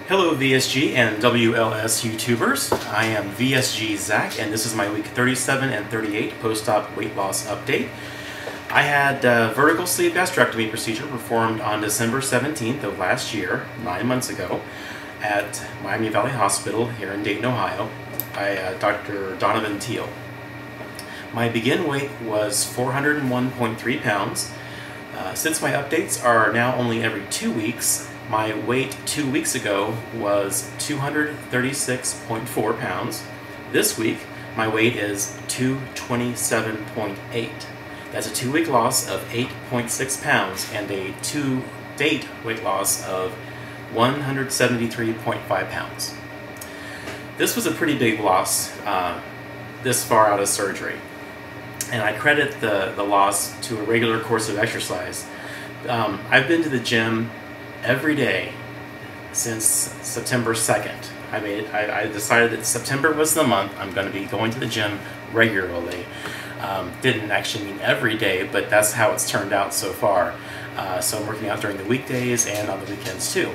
Hello VSG and WLS YouTubers. I am VSG Zac and this is my week 37 and 38 post-op weight loss update. I had a vertical sleeve gastrectomy procedure performed on December 17th of last year, 9 months ago, at Miami Valley Hospital here in Dayton, Ohio by Dr. Donovan Teal. My begin weight was 401.3 pounds. Since my updates are now only every 2 weeks, my weight 2 weeks ago was 236.4 pounds. This week, my weight is 227.8. That's a 2-week loss of 8.6 pounds and a to-date weight loss of 173.5 pounds. This was a pretty big loss this far out of surgery. And I credit the loss to a regular course of exercise. I've been to the gym every day since September 2nd. I decided that September was the month I'm going to be going to the gym regularly. Didn't actually mean every day, but that's how it's turned out so far. So I'm working out during the weekdays and on the weekends too.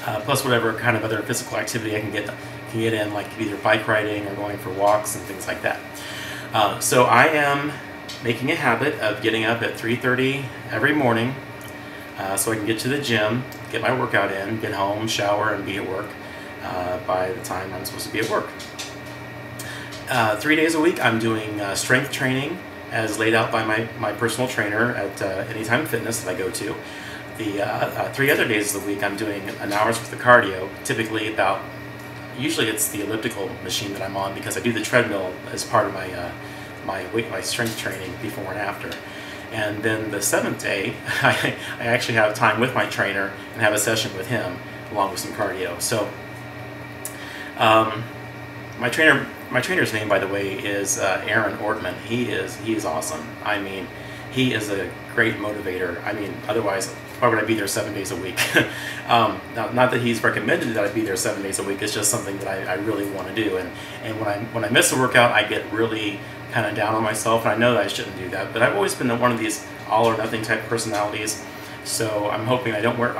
Plus whatever kind of other physical activity I can get in, like either bike riding or going for walks and things like that. So I am making a habit of getting up at 3:30 every morning so I can get to the gym, get my workout in, get home, shower, and be at work by the time I'm supposed to be at work. 3 days a week I'm doing strength training as laid out by my personal trainer at Anytime Fitness that I go to. The 3 other days of the week I'm doing an hour's worth of cardio, typically usually it's the elliptical machine that I'm on because I do the treadmill as part of my my strength training before and after. And then the 7th day, I actually have time with my trainer and have a session with him along with some cardio. So my trainer's name, by the way, is Aaron Ortman. He is awesome. I mean, he is a great motivator. I mean, otherwise, why would I be there 7 days a week? Not that he's recommended that I be there 7 days a week. It's just something that I really want to do. And when I miss a workout, I get really kind of down on myself, and I know that I shouldn't do that. But I've always been one of these all or nothing type personalities. So I'm hoping I don't burn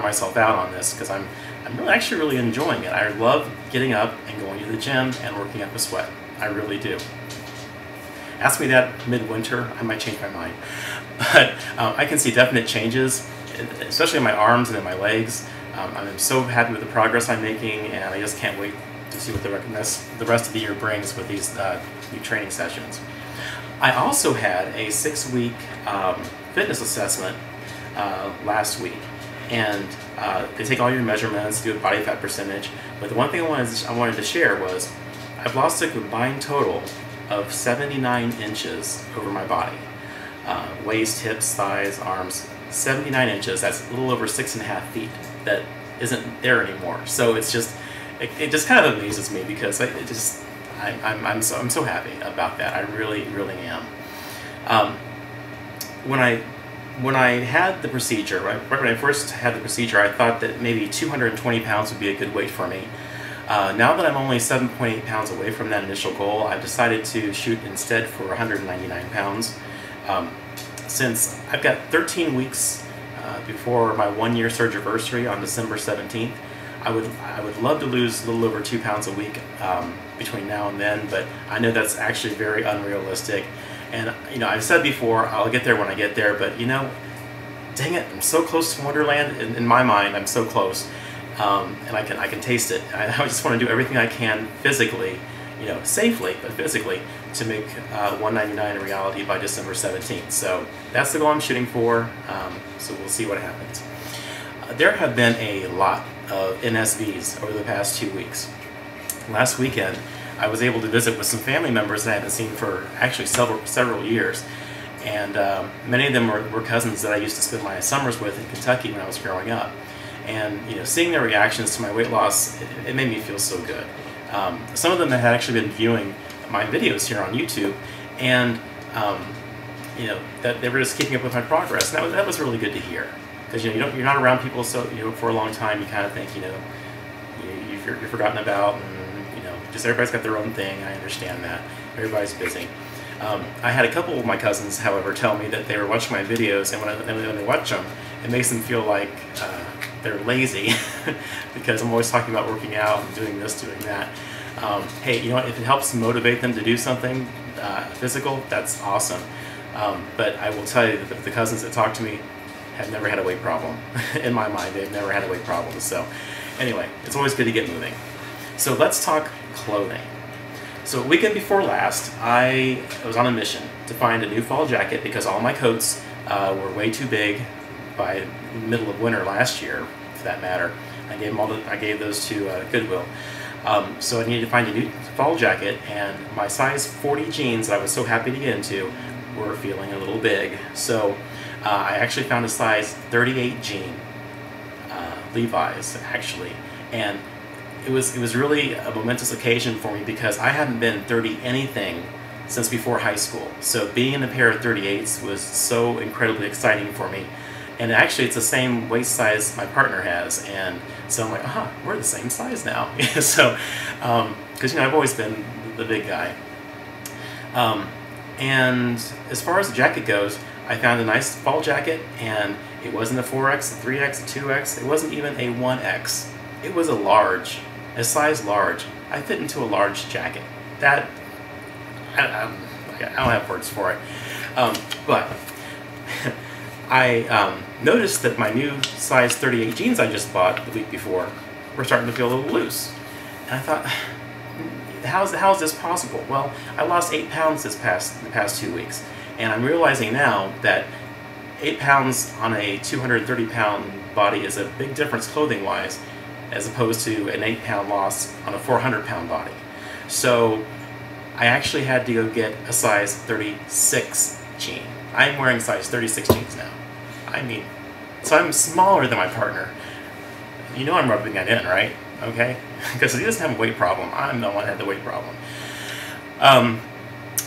myself out on this, because I'm actually really enjoying it. I love getting up and going to the gym and working up a sweat. I really do. Ask me that midwinter, I might change my mind. But I can see definite changes, especially in my arms and in my legs. I'm so happy with the progress I'm making, and I just can't wait to see what the rest of the year brings with these new training sessions. I also had a 6-week fitness assessment last week, and they take all your measurements, do a body fat percentage. But the one thing I wanted to share was I've lost a combined total of 79 inches over my body. Waist, hips, thighs, arms, 79 inches. That's a little over 6.5 feet. That isn't there anymore. So it's just, it just kind of amazes me, because I'm so happy about that. I really am. When I had the procedure, right when I first had the procedure, I thought that maybe 220 pounds would be a good weight for me. Now that I'm only 7.8 pounds away from that initial goal, I've decided to shoot instead for 199 pounds. Since I've got 13 weeks before my 1-year surgery on December 17th, I would love to lose a little over 2 pounds a week between now and then, but I know that's actually very unrealistic. And I've said before, I'll get there when I get there, but dang it, I'm so close to Wonderland. In my mind, I'm so close. And I can taste it. I just want to do everything I can physically, safely, but physically, to make 199 a reality by December 17th. So that's the goal I'm shooting for. So we'll see what happens. There have been a lot of NSVs over the past 2 weeks. Last weekend, I was able to visit with some family members that I haven't seen for actually several years. And many of them were cousins that I used to spend my summers with in Kentucky when I was growing up. And seeing their reactions to my weight loss, it made me feel so good. Some of them had actually been viewing my videos here on YouTube, and that they were just keeping up with my progress. And that was really good to hear, because you're not around people for a long time. You kind of think you're forgotten about, and just everybody's got their own thing. I understand that everybody's busy. I had a couple of my cousins, however, tell me that they were watching my videos, and when they watch them, it makes them feel like they're lazy because I'm always talking about working out and doing this, doing that. Hey, you know what? If it helps motivate them to do something physical, that's awesome. But I will tell you that the cousins that talk to me have never had a weight problem. In my mind, they've never had a weight problem. So anyway, it's always good to get moving. So let's talk clothing. So weekend before last, I was on a mission to find a new fall jacket because all my coats were way too big by the middle of winter last year, for that matter. I gave those to Goodwill. So I needed to find a new fall jacket, and my size 40 jeans that I was so happy to get into were feeling a little big. So I actually found a size 38 jean, Levi's actually, and it was really a momentous occasion for me because I haven't been 30 anything since before high school. So being in a pair of 38s was so incredibly exciting for me. And actually it's the same waist size my partner has, and so I'm like, we're the same size now. So, because I've always been the big guy. And as far as the jacket goes, I found a nice fall jacket, and it wasn't a 4X, a 3X, a 2X, it wasn't even a 1X. It was a large, a size large. I fit into a large jacket. That, I don't have words for it. But I noticed that my new size 38 jeans I just bought the week before were starting to feel a little loose. And I thought, how is this possible? Well, I lost 8 pounds the past 2 weeks. And I'm realizing now that 8 pounds on a 230-pound body is a big difference clothing-wise, as opposed to an 8-pound loss on a 400-pound body. So I actually had to go get a size 36 jean. I'm wearing size 36 jeans now. I mean, so I'm smaller than my partner. You know I'm rubbing that in, right? Okay? Because he doesn't have a weight problem. I'm the one that had the weight problem.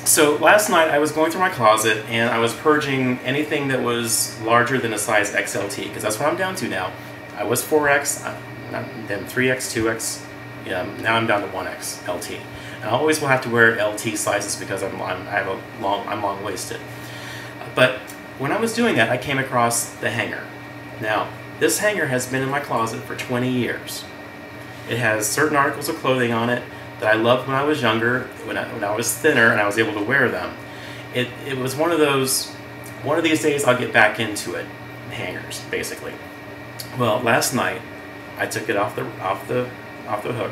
So last night I was going through my closet and I was purging anything that was larger than a size XLT, because that's what I'm down to now. I was 4X, then 3X, 2X, now I'm down to 1X LT. And I always will have to wear LT sizes because I'm long-waisted. But when I was doing that, I came across the hanger. Now, this hanger has been in my closet for 20 years. It has certain articles of clothing on it that I loved when I was younger, when I was thinner and I was able to wear them. It was one of these days I'll get back into it, hangers, basically. Well, last night I took it off the hook,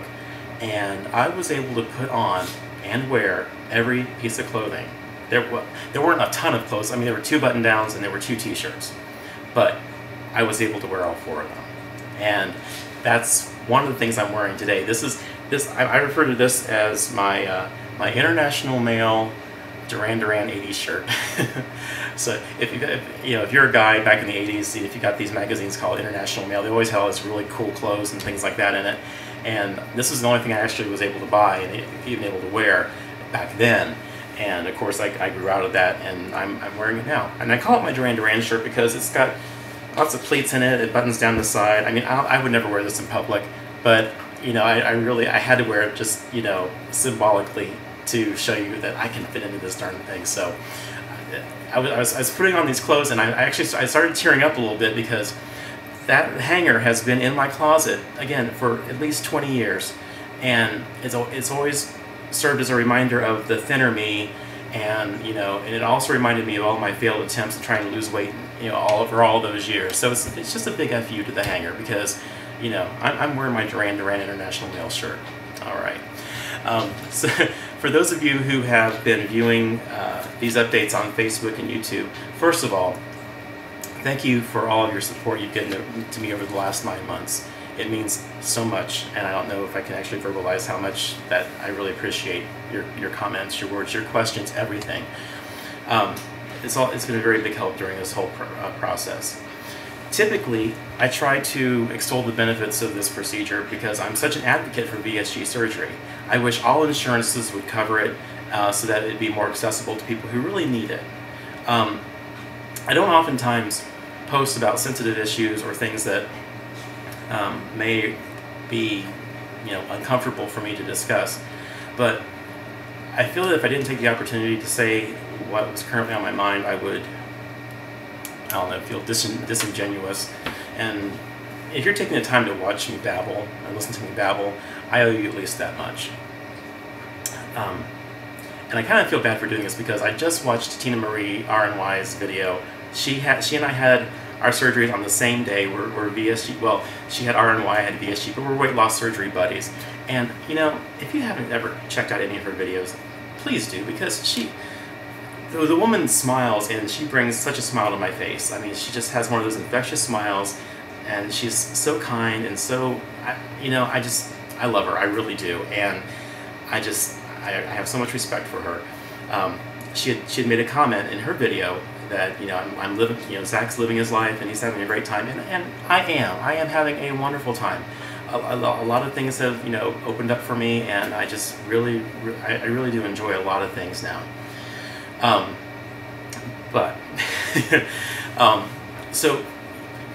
and I was able to put on and wear every piece of clothing. There weren't a ton of clothes. I mean, there were 2 button-downs and there were 2 t-shirts, but I was able to wear all 4 of them. And that's one of the things I'm wearing today. I refer to this as my my international male Duran Duran 80s shirt. So if you're a guy back in the 80s, if you got these magazines called International Male, they always had all this really cool clothes and things like that in it. And this is the only thing I actually was able to buy and even able to wear back then. And of course I grew out of that, and I'm wearing it now. And I call it my Duran Duran shirt because it's got lots of pleats in it. It buttons down the side. I mean, I would never wear this in public, but I had to wear it just symbolically to show you that I can fit into this darn thing. So I was putting on these clothes, and I started tearing up a little bit because that hanger has been in my closet again for at least 20 years, and it's always served as a reminder of the thinner me, and and it also reminded me of all my failed attempts at trying to lose weight, over all those years. So it's just a big FU to the hanger because I'm wearing my Duran Duran International Male shirt. All right. So for those of you who have been viewing these updates on Facebook and YouTube, first of all, thank you for all of your support you've given to me over the last 9 months. It means so much, and I don't know if I can actually verbalize how much that I really appreciate your comments, your words, your questions, everything. It's been a very big help during this whole process. Typically, I try to extol the benefits of this procedure because I'm such an advocate for VSG surgery. I wish all insurances would cover it so that it'd be more accessible to people who really need it. I don't oftentimes post about sensitive issues or things that may be uncomfortable for me to discuss, but I feel that if I didn't take the opportunity to say what was currently on my mind, I would, feel disingenuous and if you're taking the time to watch me babble and listen to me babble, I owe you at least that much. And I kind of feel bad for doing this because I just watched Tina Marie RNY's video. She and I had our surgeries on the same day. We're VSG, well, she had RNY, I had VSG, but we're weight loss surgery buddies. And, you know, if you haven't ever checked out any of her videos, please do, because the woman smiles, and she brings such a smile to my face. I mean, she just has one of those infectious smiles, and she's so kind, and so, I love her, I really do, and I have so much respect for her. She had made a comment in her video that, I'm living, Zach's living his life and he's having a great time, and I am having a wonderful time. A lot of things have, opened up for me, and I just really do enjoy a lot of things now. So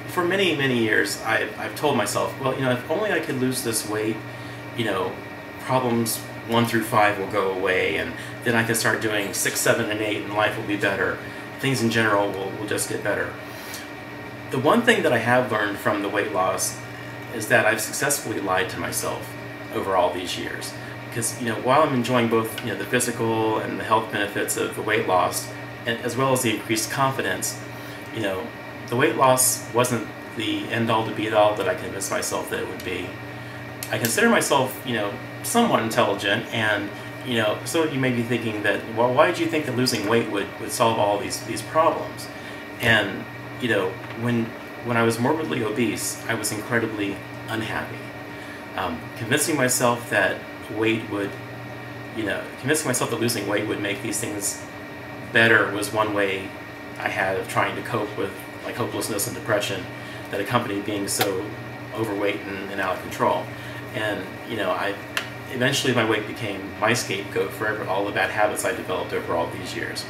for many years, I've told myself, well, if only I could lose this weight, problems 1 through 5 will go away, and then I can start doing 6, 7, and 8, and life will be better. Things in general will just get better. The one thing that I have learned from the weight loss is that I've successfully lied to myself over all these years. Because, while I'm enjoying both, the physical and the health benefits of the weight loss, and as well as the increased confidence, the weight loss wasn't the end-all to be-all that I convinced myself that it would be. I consider myself, somewhat intelligent, and some of you may be thinking that, well, why did you think that losing weight would solve all these problems? And when I was morbidly obese, I was incredibly unhappy. Convincing myself that convincing myself that losing weight would make these things better was one way I had of trying to cope with like hopelessness and depression that accompanied being so overweight and out of control. And eventually my weight became my scapegoat for all the bad habits I developed over all these years.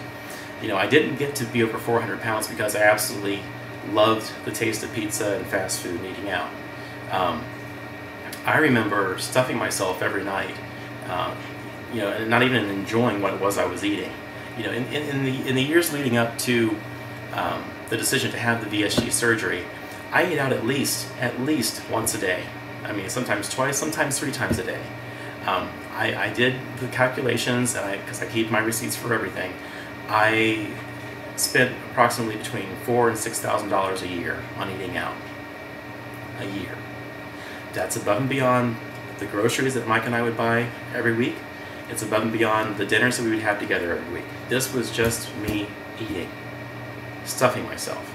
I didn't get to be over 400 pounds because I absolutely loved the taste of pizza and fast food and eating out. I remember stuffing myself every night, and not even enjoying what it was I was eating. In the years leading up to the decision to have the VSG surgery, I ate out at least once a day. I mean, sometimes twice, sometimes 3 times a day. I did the calculations, and because I keep my receipts for everything, I spent approximately between $4,000 and $6,000 a year on eating out. A year. That's above and beyond the groceries that Mike and I would buy every week. It's above and beyond the dinners that we would have together every week. This was just me eating, stuffing myself.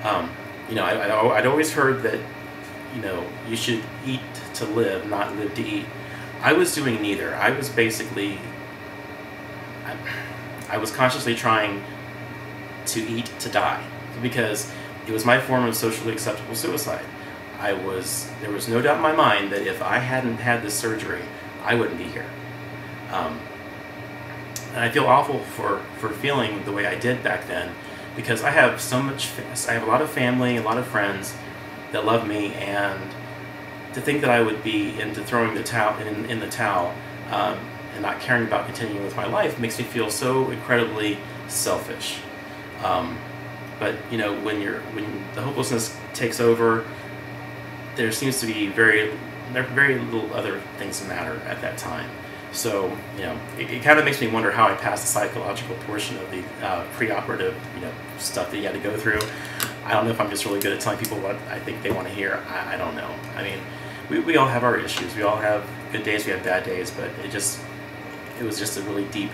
I'd always heard that, you should eat to live, not live to eat. I was doing neither. I was basically, I was consciously trying to eat to die, because it was my form of socially acceptable suicide. There was no doubt in my mind that if I hadn't had this surgery, I wouldn't be here. And I feel awful for feeling the way I did back then, because I have I have a lot of family, a lot of friends that love me, and to think that I would be into throwing the towel in the towel and not caring about continuing with my life makes me feel so incredibly selfish. But when the hopelessness takes over, there seems to be very little other things that matter at that time. So it kind of makes me wonder how I passed the psychological portion of the preoperative stuff that you had to go through. I don't know if I'm just really good at telling people what I think they want to hear. I don't know. I mean, we all have our issues. We all have good days. We have bad days. But it was just a really deep,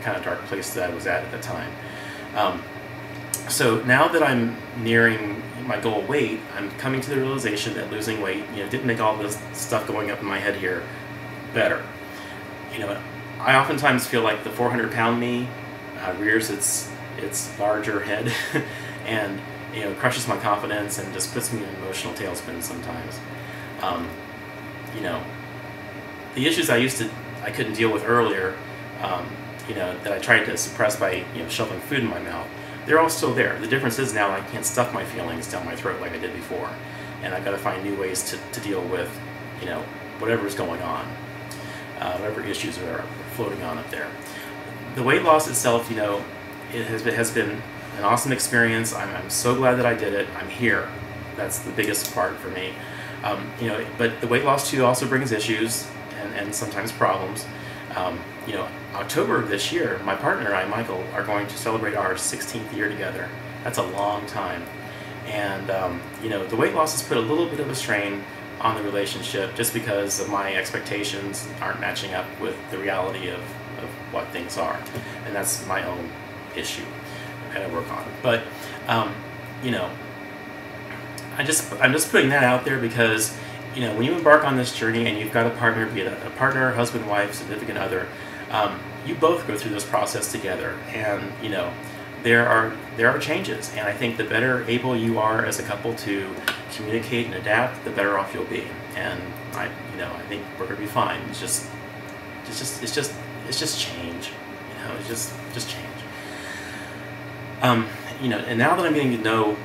kind of dark place that I was at the time. So now that I'm nearing my goal weight, I'm coming to the realization that losing weight, didn't make all this stuff going up in my head here better. I oftentimes feel like the 400-pound me rears its larger head and crushes my confidence and just puts me in an emotional tailspin sometimes. The issues I couldn't deal with earlier, that I tried to suppress by shoving food in my mouth, they're all still there. The difference is now I can't stuff my feelings down my throat like I did before, and I've got to find new ways to deal with whatever's going on, whatever issues are floating on up there. The weight loss itself, it has been an awesome experience. I'm so glad that I did it. I'm here. that's the biggest part for me. You know, but the weight loss too also brings issues and sometimes problems. You know, October of this year, my partner and I, Michael, are going to celebrate our 16th year together. That's a long time. And, you know, the weight loss has put a little bit of a strain on the relationship just because of my expectations aren't matching up with the reality of what things are. And that's my own issue. I gotta work on it. But, you know, I'm just putting that out there because, you know, when you embark on this journey and you've got a partner, be it a partner, husband, wife, significant other, you both go through this process together, and you know, there are changes, and I think the better able you are as a couple to communicate and adapt, the better off you'll be. And I think we're gonna be fine. It's just change. You know, it's just change. You know, and now that I'm getting to know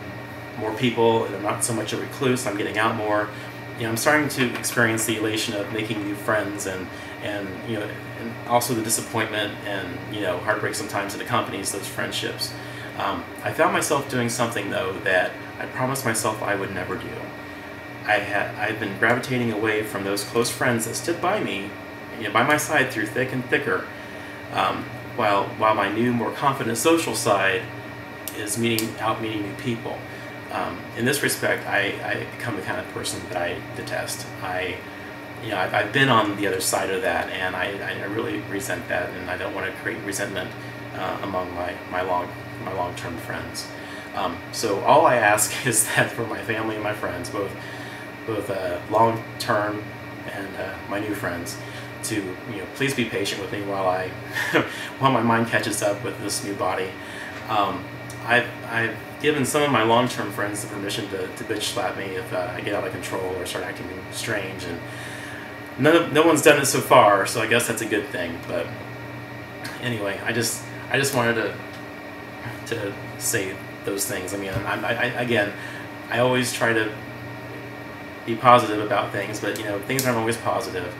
more people, and I'm not so much a recluse, I'm getting out more. You know, I'm starting to experience the elation of making new friends, and you know, and also the disappointment and, you know, heartbreak sometimes that accompanies those friendships. I found myself doing something though that I promised myself I would never do. I've been gravitating away from those close friends that stood by me, you know, by my side through thick and thicker, while my new, more confident social side is meeting new people. In this respect, I become the kind of person that I detest. You know, I've been on the other side of that, and I really resent that, and I don't want to create resentment among my long-term friends. So all I ask is that for my family and my friends, both long-term and my new friends, to, you know, please be patient with me while while my mind catches up with this new body. I've given some of my long-term friends the permission to bitch slap me if I get out of control or start acting strange, and no one's done it so far, so I guess that's a good thing. But anyway, I just wanted to say those things. I mean, again, I always try to be positive about things, but you know, things aren't always positive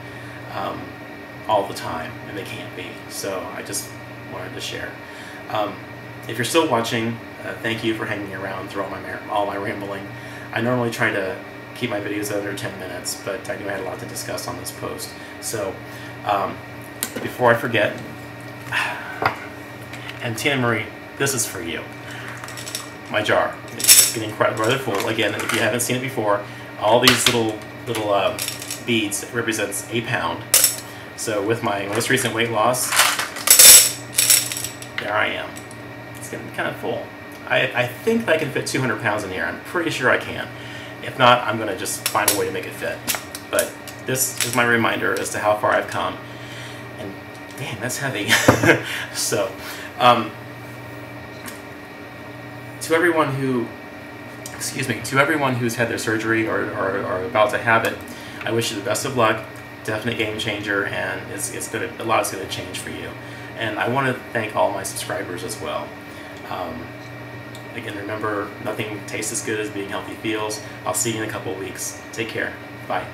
all the time, and they can't be. So I just wanted to share. If you're still watching, thank you for hanging around through all my rambling. I normally try to keep my videos under 10 minutes, but I knew I had a lot to discuss on this post. So before I forget, and Tina Marie, this is for you. My jar. It's getting rather full. Again, if you haven't seen it before, all these little beads represents a pound. So with my most recent weight loss, there I am. It's getting kind of full. I think that I can fit 200 pounds in here. I'm pretty sure I can. If not, I'm going to just find a way to make it fit. But this is my reminder as to how far I've come. And damn, that's heavy. So, to everyone who's had their surgery or are about to have it, I wish you the best of luck. Definite game changer, and a lot is going to change for you. And I want to thank all my subscribers as well. Again, remember, nothing tastes as good as being healthy feels. I'll see you in a couple of weeks. Take care. Bye.